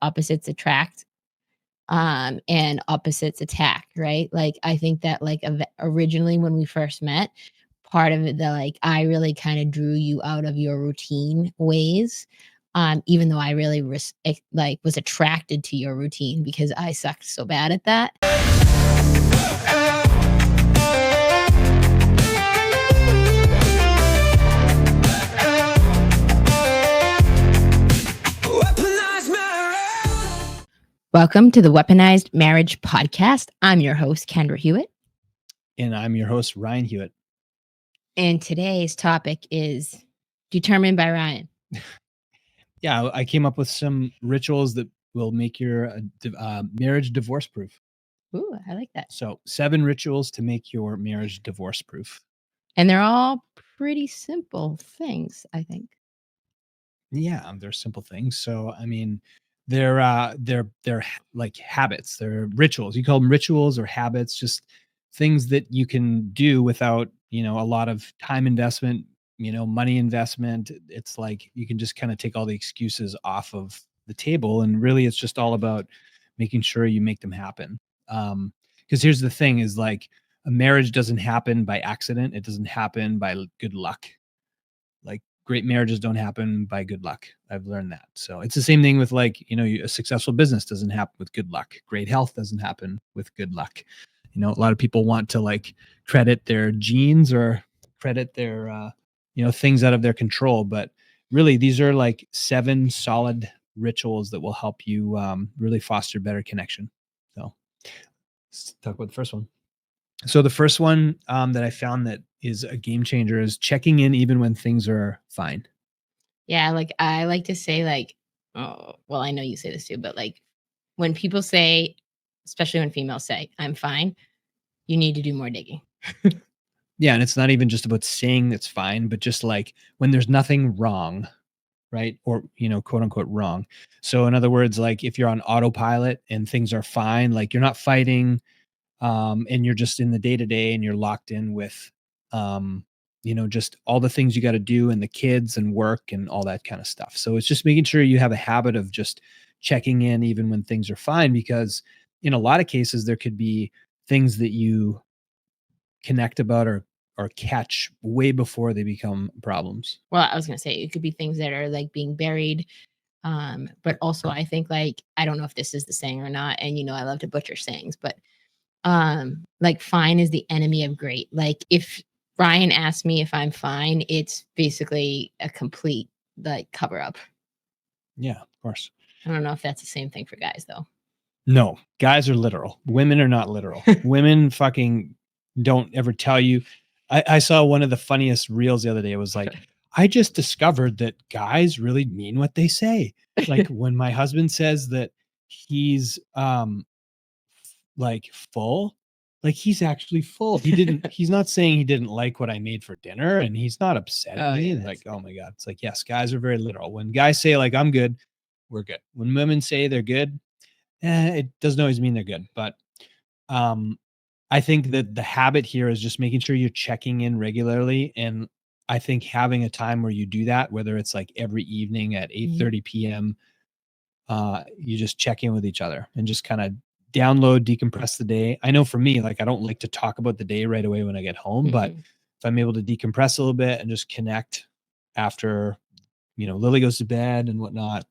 opposites attract, and opposites attack, right? Like, I think that like originally when we first met, part of it that like I really kind of drew you out of your routine ways. Even though I really was attracted to your routine because I sucked so bad at that. Welcome to the Weaponized Marriage Podcast. I'm your host, Kendra Hewitt. And I'm your host, Ryan Hewitt. And today's topic is determined by Ryan. Yeah, I came up with some rituals that will make your marriage divorce proof. Ooh, I like that. So 7 rituals to make your marriage divorce proof. And they're all pretty simple things, I think. Yeah, they're simple things. So, I mean, they're like habits. They're rituals. You call them rituals or habits, just things that you can do without, a lot of time investment, money investment. It's like you can just kind of take all the excuses off of the table. And really, it's just all about making sure you make them happen. Because here's the thing is like a marriage doesn't happen by accident. It doesn't happen by good luck. Like great marriages don't happen by good luck. I've learned that. So it's the same thing with like, a successful business doesn't happen with good luck. Great health doesn't happen with good luck. A lot of people want to like credit their genes or credit their, things out of their control. But really, these are like 7 solid rituals that will help you really foster better connection. So let's talk about the first one. So the first one that I found that is a game changer is checking in even when things are fine. Yeah, like I like to say like, oh, well, I know you say this too, but like when people say, especially when females say, I'm fine, you need to do more digging. Yeah, and it's not even just about saying that's fine, but just like when there's nothing wrong, right? Or, quote unquote wrong. So in other words, like if you're on autopilot and things are fine, like you're not fighting, and you're just in the day-to-day and you're locked in with, just all the things you got to do and the kids and work and all that kind of stuff. So it's just making sure you have a habit of just checking in even when things are fine, because in a lot of cases, there could be things that you connect about or catch way before they become problems. Well, I was going to say, it could be things that are like being buried. But also I think like, I don't know if this is the saying or not. And, I love to butcher sayings, but like fine is the enemy of great. Like if Ryan asked me if I'm fine, it's basically a complete like cover up. Yeah, of course. I don't know if that's the same thing for guys though. No, guys are literal. Women are not literal. Women fucking don't ever tell you. I saw one of the funniest reels the other day. It was like, I just discovered that guys really mean what they say. Like when my husband says that he's like full, like he's actually full. He's not saying he didn't like what I made for dinner and he's not upset at me. Yeah, like, oh my God. It's like, yes, guys are very literal. When guys say like, I'm good, we're good. When women say they're good, it doesn't always mean they're good. But I think that the habit here is just making sure you're checking in regularly. And I think having a time where you do that, whether it's like every evening at 8:30 p.m., you just check in with each other and just kind of download, decompress the day. I know for me, like I don't like to talk about the day right away when I get home, but if I'm able to decompress a little bit and just connect after, Lily goes to bed and whatnot,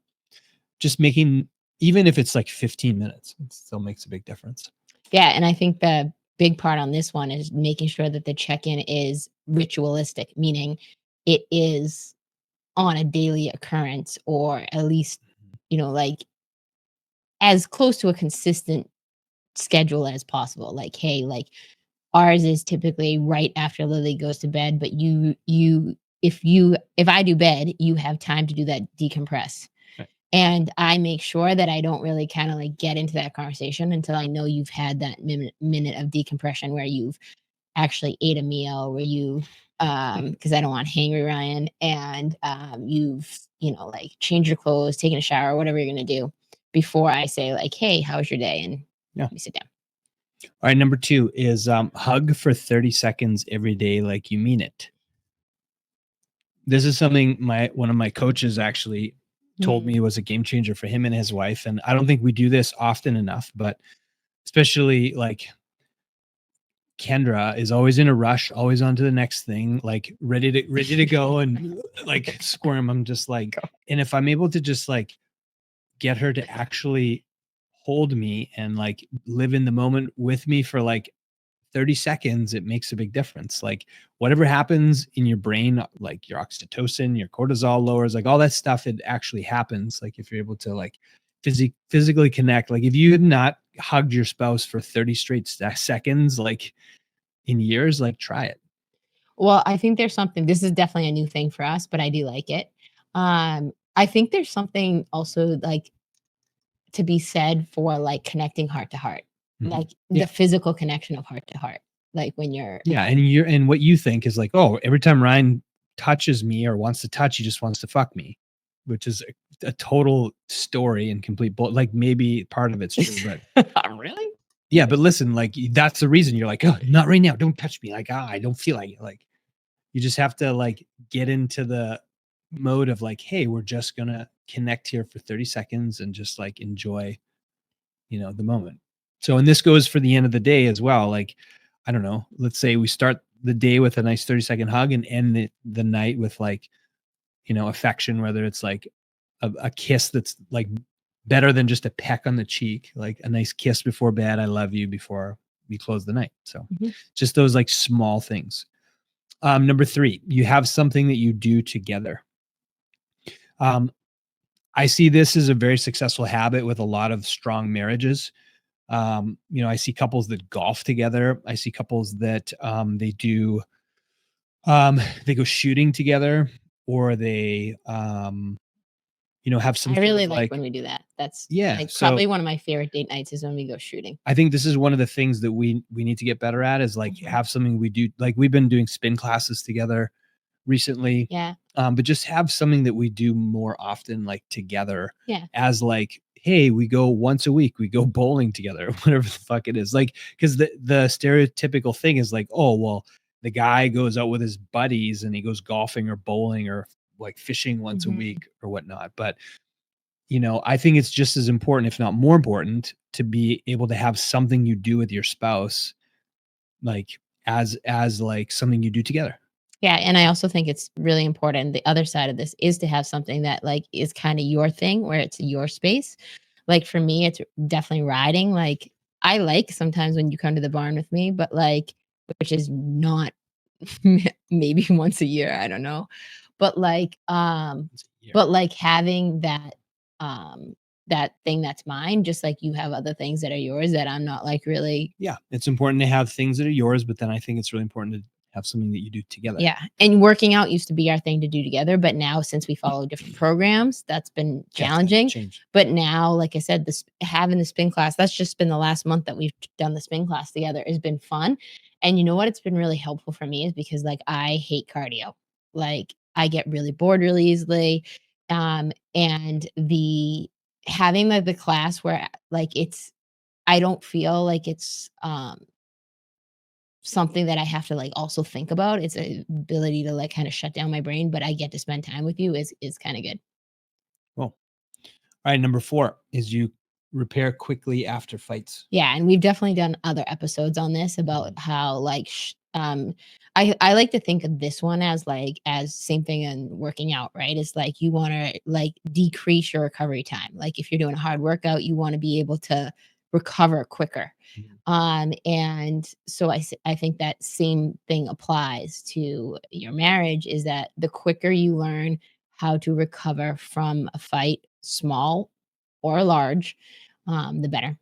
just making, even if it's like 15 minutes, it still makes a big difference. Yeah. And I think the big part on this one is making sure that the check-in is ritualistic, meaning it is on a daily occurrence, or at least, like as close to a consistent schedule as possible. Like, hey, like ours is typically right after Lily goes to bed, but if I do bed, you have time to do that decompress. And I make sure that I don't really kind of like get into that conversation until I know you've had that minute of decompression where you've actually ate a meal, where you, because I don't want hangry Ryan, and you've, like changed your clothes, taken a shower, whatever you're going to do before I say like, hey, how was your day? And we sit down. All right. Number 2 is hug for 30 seconds every day like you mean it. This is something one of my coaches actually told me was a game changer for him and his wife. And I don't think we do this often enough, but especially like Kendra is always in a rush, always on to the next thing, like ready to go and like squirm. I'm just like, and if I'm able to just like get her to actually hold me and like live in the moment with me for like 30 seconds, it makes a big difference. Like whatever happens in your brain, like your oxytocin, your cortisol lowers, like all that stuff, it actually happens. Like if you're able to like physically connect, like if you had not hugged your spouse for 30 straight seconds, like in years, like try it. Well, I think there's something, this is definitely a new thing for us, but I do like it. I think there's something also like to be said for like connecting heart to heart, like the physical connection of heart to heart. Like when you're and what you think is like, oh, every time Ryan touches me or wants to touch, he just wants to fuck me, which is a total story and complete like maybe part of it's true, but really? Yeah, but listen, like that's the reason you're like, oh, not right now, don't touch me. Like, I don't feel like it. Like you just have to like get into the mode of like, hey, we're just gonna connect here for 30 seconds and just like enjoy, the moment. So, and this goes for the end of the day as well. Like, I don't know, let's say we start the day with a nice 30-second hug and end the night with like, affection, whether it's like a kiss that's like better than just a peck on the cheek, like a nice kiss before bed. I love you before we close the night. So just those like small things. Number 3, you have something that you do together. I see this as a very successful habit with a lot of strong marriages. I see couples that golf together. I see couples that they do they go shooting together, or they have some I really like when we do that. That's like probably one of my favorite date nights is when we go shooting. I think this is one of the things that we need to get better at is like have something we do. Like we've been doing spin classes together recently. Yeah. But just have something that we do more often, like together. Yeah. As like, hey, we go once a week, we go bowling together, whatever the fuck it is. Like, because the stereotypical thing is like, oh, well, the guy goes out with his buddies and he goes golfing or bowling or like fishing once a week or whatnot. But I think it's just as important, if not more important, to be able to have something you do with your spouse, like as like something you do together. Yeah, and I also think it's really important. The other side of this is to have something that like is kind of your thing, where it's your space. Like for me, it's definitely riding. Like I like sometimes when you come to the barn with me, but like, which is not maybe once a year, I don't know. But like having that thing that's mine, just like you have other things that are yours that I'm not like really. Yeah, it's important to have things that are yours, but then I think it's really important to have something that you do together. Yeah, and working out used to be our thing to do together, but now since we follow different programs, that's been challenging. But now, like I said, having the spin class, that's just been the last month that we've done the spin class together, has been fun. And you know what? It's been really helpful for me is because like I hate cardio. Like I get really bored really easily. And the having the class where like I don't feel like it's something that I have to like also think about. It's a ability to like kind of shut down my brain, but I get to spend time with you is kind of good. Well, all right. Number 4 is you repair quickly after fights. Yeah, and we've definitely done other episodes on this about how like I like to think of this one as same thing in working out, right? It's like you want to like decrease your recovery time. Like if you're doing a hard workout, you want to be able to recover quicker. And so I think that same thing applies to your marriage, is that the quicker you learn how to recover from a fight, small or large, the better.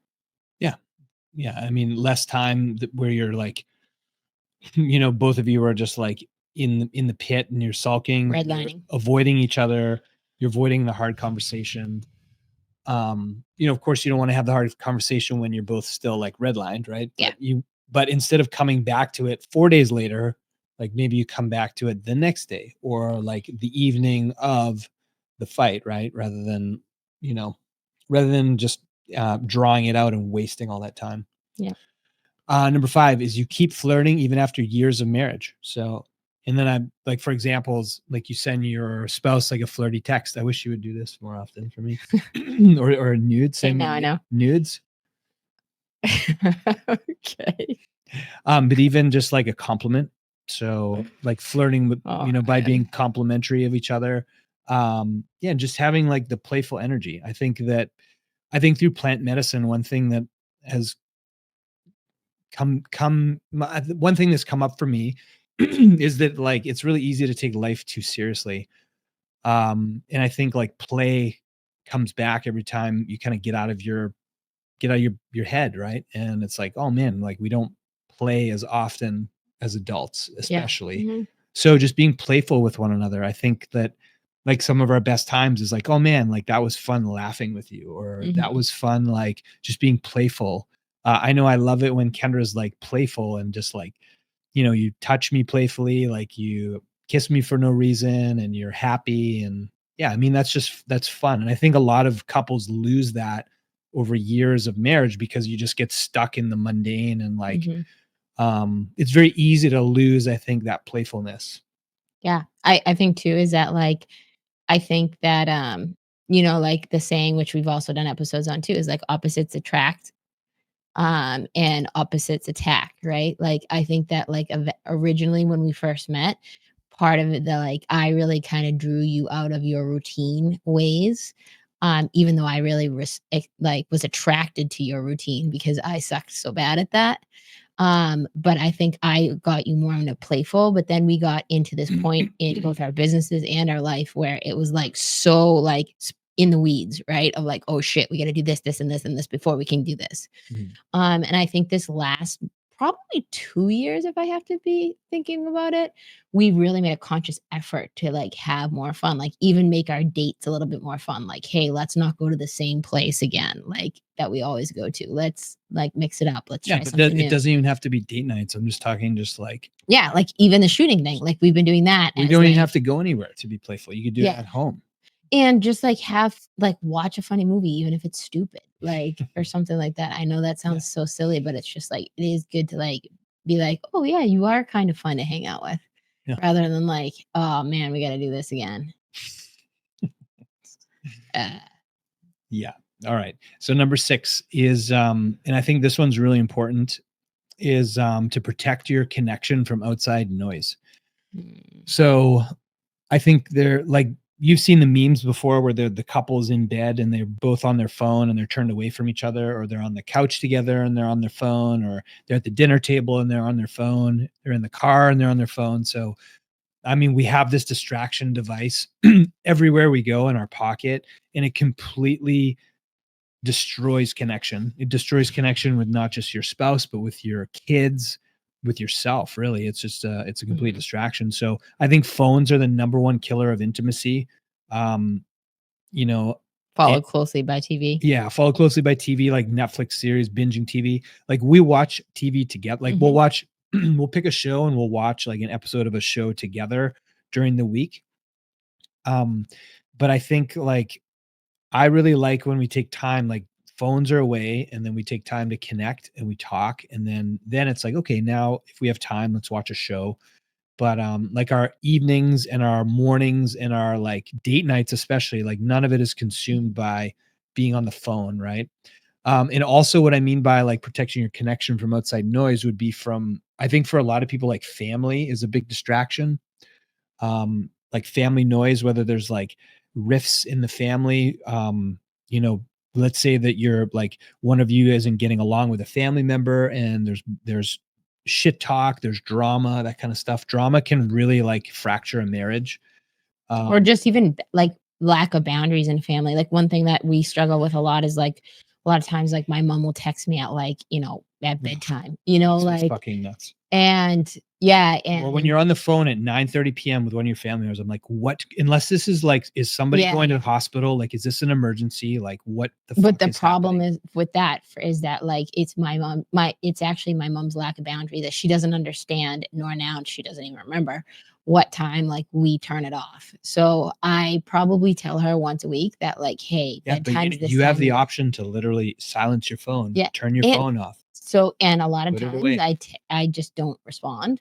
Yeah. I mean, less time where you're like, both of you are just like in the pit and you're sulking, Redlining, avoiding each other. You're avoiding the hard conversation. Of course you don't want to have the hard conversation when you're both still like redlined, right? Yeah. But instead of coming back to it 4 days later, like maybe you come back to it the next day or like the evening of the fight, right? Rather than just drawing it out and wasting all that time. Yeah. Number 5 is you keep flirting even after years of marriage. So And then I'm like, for examples, like you send your spouse like a flirty text. I wish you would do this more often for me. or nudes. Okay, Send now I me know. nudes. Okay. But even just like a compliment. So like flirting with, Oh, by man. being complimentary of each other. Yeah, just having like the playful energy. I think through plant medicine, one thing that has one thing that's come up for me is that like it's really easy to take life too seriously. And I think like play comes back every time you kind of get out of your head, right? And it's like, oh man, like we don't play as often as adults, Yeah. especially. Mhm. So just being playful with one another. I think that like some of our best times is like, oh man, like that was fun laughing with you, or that Mhm. was fun, like just being playful. I know I love it when Kendra's like playful and just like, you touch me playfully, like you kiss me for no reason and you're happy. And yeah, I mean, that's fun. And I think a lot of couples lose that over years of marriage because you just get stuck in the mundane and like, Mhm. it's very easy to lose, I think, that playfulness. Yeah. I think too is that like I think that like the saying which we've also done episodes on too is like opposites attract and opposites attack, right? Like I think that like originally when we first met, part of it that like I really kind of drew you out of your routine ways. Even though I really like was attracted to your routine because I sucked so bad at that. But I think I got you more into playful, but then we got into this point in both our businesses and our life where it was like so like in the weeds, right? Of like, oh shit, we got to do this, this, and this, and this before we can do this. Mhm. And I think this last probably 2 years, if I have to be thinking about it, we really made a conscious effort to like have more fun, like even make our dates a little bit more fun. Like, hey, let's not go to the same place again, like that we always go to. Let's like mix it up. Let's Yeah, try but something it new. doesn't even have to be date nights. I'm just talking just like Yeah, like even the shooting thing, like we've been doing that we as don't even like have to go anywhere to be playful. You could do it yeah. at home. And just like have like watch a funny movie, even if it's stupid, like or something like that. I know that Yeah. sounds so silly, but it's just like it is good to like be like, oh yeah, you are kind of fun to hang out with, Yeah. rather than like, oh man, we got to do this again. Yeah. All right. So number 6 is and I think this one's really important, is to protect your connection from outside noise. Mm. So I think they're like, you've seen the memes before where the couple's in bed and they're both on their phone and they're turned away from each other, or they're on the couch together and they're on their phone, or they're at the dinner table and they're on their phone, they're in the car and they're on their phone. So I mean, we have this distraction device everywhere we go in our pocket, and it completely destroys connection. It destroys connection with not just your spouse, but with your kids, with yourself. Really, it's just it's a complete Mhm. distraction. So I think phones are the number one killer of intimacy. Um, you know, Followed and closely by TV. yeah, followed closely by TV, like Netflix series, binging TV. Like we watch TV together. Like we'll Mhm. watch, we'll pick a show and we'll watch like an episode of a show together during the week. Um, but I think like I really like when we take time, like phones are away and then we take time to connect and we talk. And then it's like, okay, now if we have time, let's watch a show. But like our evenings and our mornings and our like date nights, especially, like none of it is consumed by being on the phone, right? And also what I mean by like protecting your connection from outside noise would be from, I think for a lot of people, like family is a big distraction. Like family noise, whether there's like rifts in the family, you know, let's say that you're like one of you isn't getting along with a family member and there's shit talk, there's drama, that kind of stuff. Drama can really like fracture a marriage. Or Um, just even like lack of boundaries in family. Like one thing that we struggle with a lot is like a lot of times like my mom will text me at like, at bedtime, it's like fucking nuts. and yeah, Or when and you're on the phone at 9:30 p.m. with one of your family members, I'm like, what? Unless this is like, is somebody yeah. going to the hospital? Like, is this an emergency? Like, what the But fuck the is problem happening? is with that is that like it's it's actually my mom's lack of boundary that she doesn't understand, nor now she doesn't even remember what time like we turn it off. So I probably tell her once a week that like, hey, Yeah, but bedtime's this you have time. the option to literally silence your phone, Yeah. turn your And phone off, so and a lot of put it times away. I just don't respond.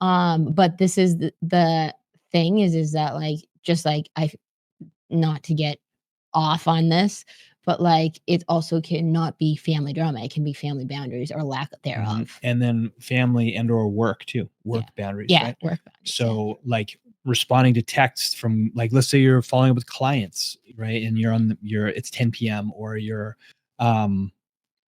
But this is the thing is that like, just like not to get off on this, but like it also cannot be family drama. It can be family boundaries or lack thereof. And then family and or work too. Work boundaries, Yeah, right? work boundaries. So like responding to texts from like, let's say you're following up with clients, right? And you're on it's 10 p.m. or you're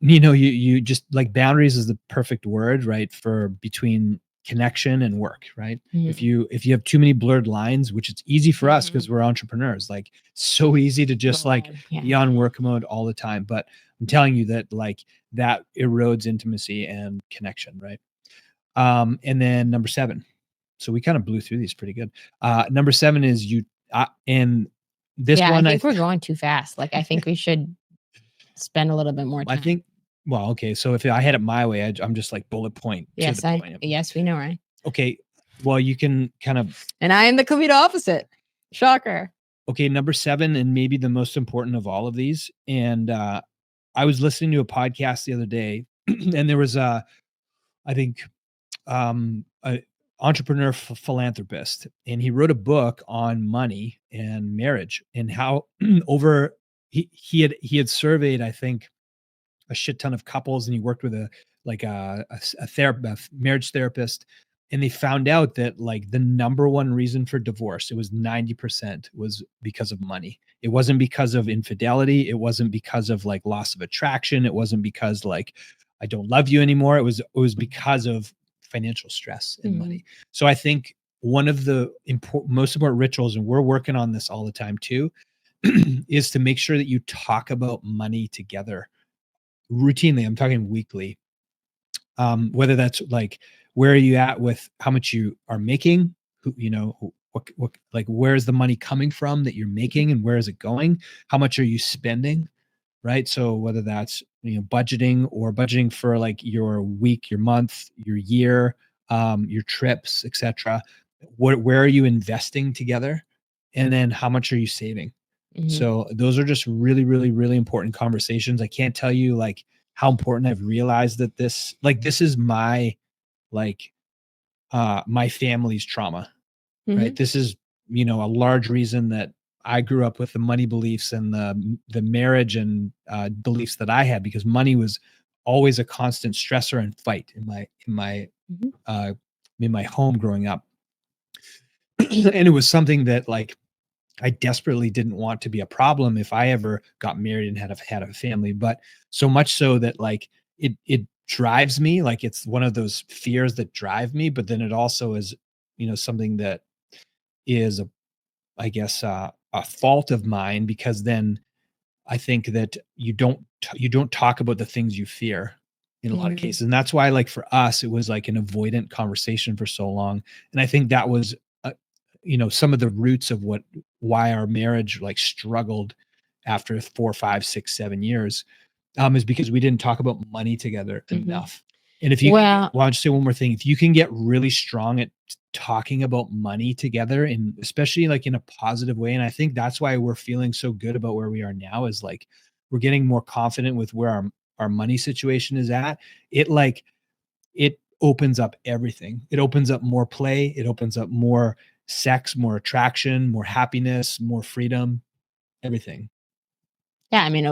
you just like boundaries is the perfect word, right? For between connection and work, right? If you have too many blurred lines, which it's easy for us because we're entrepreneurs, like so easy to just like be on work mode all the time. But I'm telling you that like that erodes intimacy and connection, right? And then number 7. So we kind of blew through these pretty good. Number 7 is and this one I think we're going too fast. Like I think we should spend a little bit more time. I think, well, okay. So if I had it my way, I'm just like bullet point to the point. Yes, we know, right? Okay. Well, you can kind of. And I am the complete opposite. Shocker. Okay. Number 7, and maybe the most important of all of these. And I was listening to a podcast the other day, and there was I think, a entrepreneur philanthropist, and he wrote a book on money and marriage and how he had surveyed, I think, a shit ton of couples, and he worked with a marriage therapist, and they found out that like the number one reason for divorce, it was 90% was because of money. It wasn't because of infidelity. It wasn't because of like loss of attraction. It wasn't because like I don't love you anymore. It was because of financial stress and money. So I think one of the most important rituals, and we're working on this all the time too, is to make sure that you talk about money together routinely. I'm talking weekly. Whether that's like, where are you at with how much you are making, what like, where's the money coming from that you're making and where is it going? How much are you spending? Right. So whether that's, budgeting for like your week, your month, your year, your trips, etc. Where are you investing together? And then how much are you saving? So those are just really, really, really important conversations. I can't tell you like how important I've realized that this is my, like, my family's trauma, right? This is, a large reason that I grew up with the money beliefs and the marriage and beliefs that I had, because money was always a constant stressor and fight in my home growing up. And it was something that like I desperately didn't want to be a problem if I ever got married and had a family, but so much so that like it drives me, like it's one of those fears that drive me, but then it also is, something that is I guess a fault of mine, because then I think that you don't talk about the things you fear in a lot of cases. And that's why, like, for us, it was like an avoidant conversation for so long. And I think that was, some of the roots of why our marriage like struggled after 4, 5, 6, 7 years, is because we didn't talk about money together enough. And if you, I'll just say one more thing. If you can get really strong at talking about money together, and especially like in a positive way, and I think that's why we're feeling so good about where we are now, is like we're getting more confident with where our money situation is at. It opens up everything. It opens up more play. It opens up more sex, more attraction, more happiness, more freedom, everything. Yeah, I mean,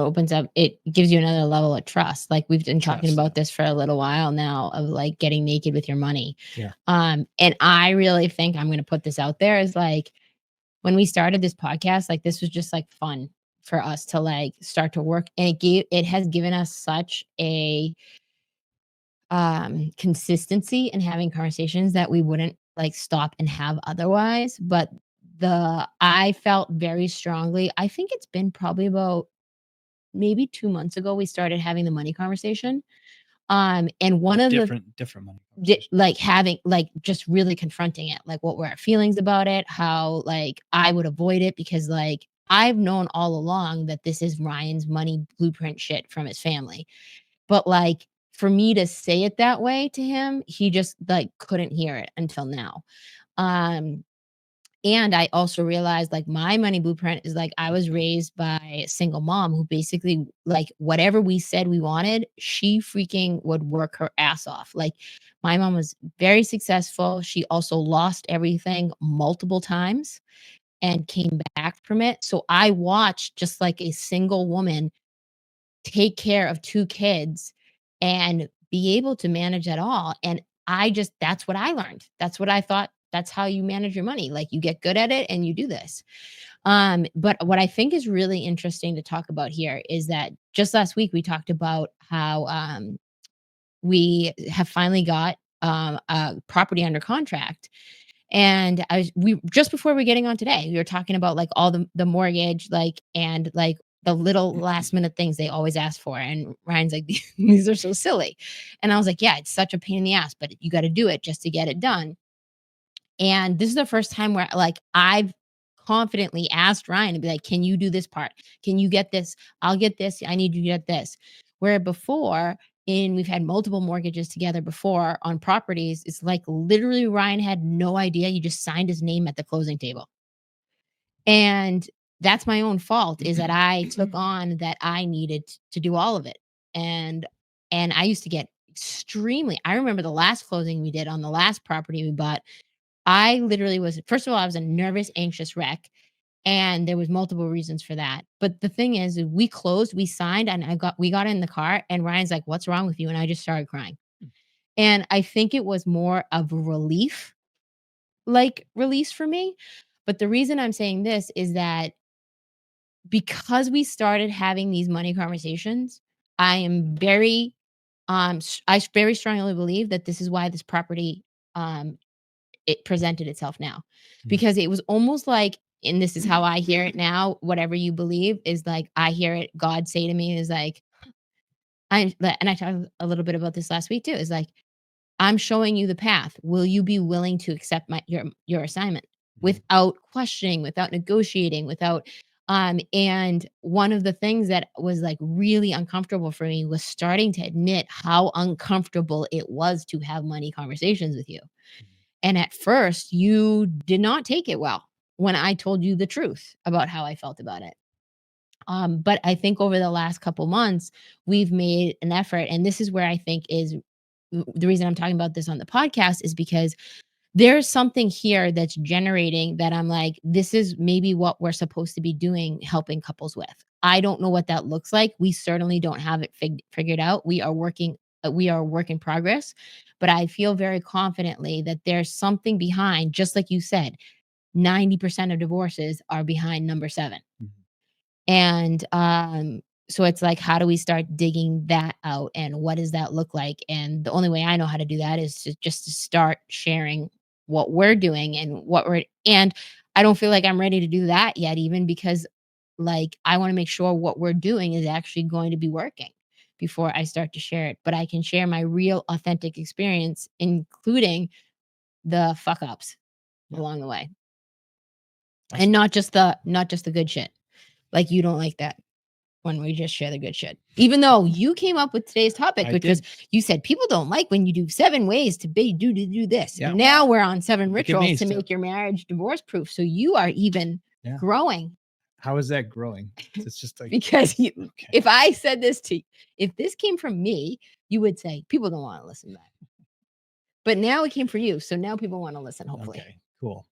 it gives you another level of trust. Like we've been talking about this for a little while now, of like getting naked with your money. Yeah. And I really think, I'm going to put this out there, is like, when we started this podcast, like this was just like fun for us to like start to work. And it has given us such a consistency in having conversations that we wouldn't like stop and have otherwise. But I felt very strongly, I think it's been probably about maybe 2 months ago, we started having the money conversation. And one of different money like having, like, just really confronting it, like what were our feelings about it, how like I would avoid it, because like I've known all along that this is Ryan's money blueprint shit from his family. But like for me to say it that way to him, he just like couldn't hear it until now. Um And I also realized like my money blueprint is like I was raised by a single mom who basically like whatever we said we wanted, she freaking would work her ass off. Like my mom was very successful. She also lost everything multiple times and came back from it. So I watched just like a single woman take care of 2 kids and be able to manage it all. And that's what I learned. That's what I thought. That's how you manage your money. Like you get good at it and you do this. But what I think is really interesting to talk about here is that just last week we talked about how we have finally got a property under contract. And we just before we're getting on today, we were talking about like all the mortgage, like and like the little last minute things they always ask for. And Ryan's like, these are so silly. And I was like, yeah, it's such a pain in the ass, but you got to do it just to get it done. And this is the first time where like I've confidently asked Ryan to be like, can you do this part? Can you get this? I'll get this. I need you to get this. Where before, and we've had multiple mortgages together before on properties, it's like literally Ryan had no idea. He just signed his name at the closing table. And that's my own fault is that I took on that I needed to do all of it. And I used to get I remember the last closing we did on the last property we bought. I literally was, first of all, I was a nervous, anxious wreck. And there was multiple reasons for that. But the thing is, we closed, we signed, and we got in the car, and Ryan's like, "What's wrong with you?" And I just started crying. And I think it was more of a relief, like release for me. But the reason I'm saying this is that because we started having these money conversations, I am very, I very strongly believe that this is why this property, it presented itself now, because it was almost like, and this is how I hear it now, whatever you believe is like, I hear it, God say to me is like, and I talked a little bit about this last week too, is like, I'm showing you the path. Will you be willing to accept your assignment without questioning, without negotiating, without and one of the things that was like really uncomfortable for me was starting to admit how uncomfortable it was to have money conversations with you. And at first, you did not take it well when I told you the truth about how I felt about it. But I think over the last couple months, we've made an effort. And this is where I think is the reason I'm talking about this on the podcast is because there's something here that's generating that I'm like, this is maybe what we're supposed to be doing, helping couples with. I don't know what that looks like. We certainly don't have it figured out. We are a work in progress, but I feel very confidently that there's something behind, just like you said, 90% of divorces are behind number 7. And so it's like, how do we start digging that out and what does that look like? And the only way I know how to do that is to just to start sharing what we're doing and I don't feel like I'm ready to do that yet, even because like I want to make sure what we're doing is actually going to be working before I start to share it. But I can share my real authentic experience, including the fuck ups along the way. And not just the good shit. Like you don't like that when we just share the good shit. Even though you came up with today's topic, which was you said people don't like when you do 7 ways to do this. Yeah. And now we're on 7 rituals to make your marriage divorce proof. So you are even growing. How is that growing? It's just like because if I said if this came from me, you would say people don't want to listen to that. But now it came from you, so now people want to listen. Hopefully, okay, cool.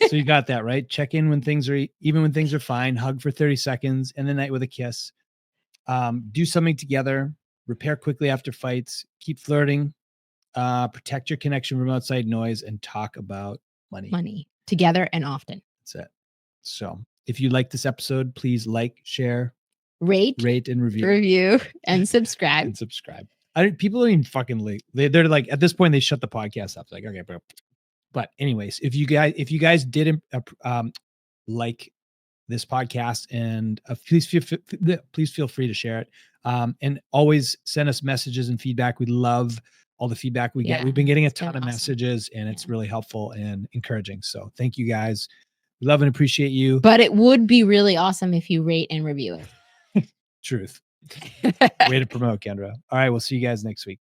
So you got that right. Check in when things are fine. Hug for 30 seconds, end the night with a kiss. Do something together. Repair quickly after fights. Keep flirting. Protect your connection from outside noise, and talk about money. Money together and often. That's it. So if you like this episode, please like, share, rate and review and subscribe. People don't even fucking like. They're like, at this point, they shut the podcast up. It's like, okay, but anyways, if you guys did like this podcast, and please feel free to share it. And always send us messages and feedback. We love all the feedback we get. We've been getting a ton of messages, and it's really helpful and encouraging. So thank you guys. We love and appreciate you. But it would be really awesome if you rate and review it. Truth. Way to promote, Kendra. All right, we'll see you guys next week.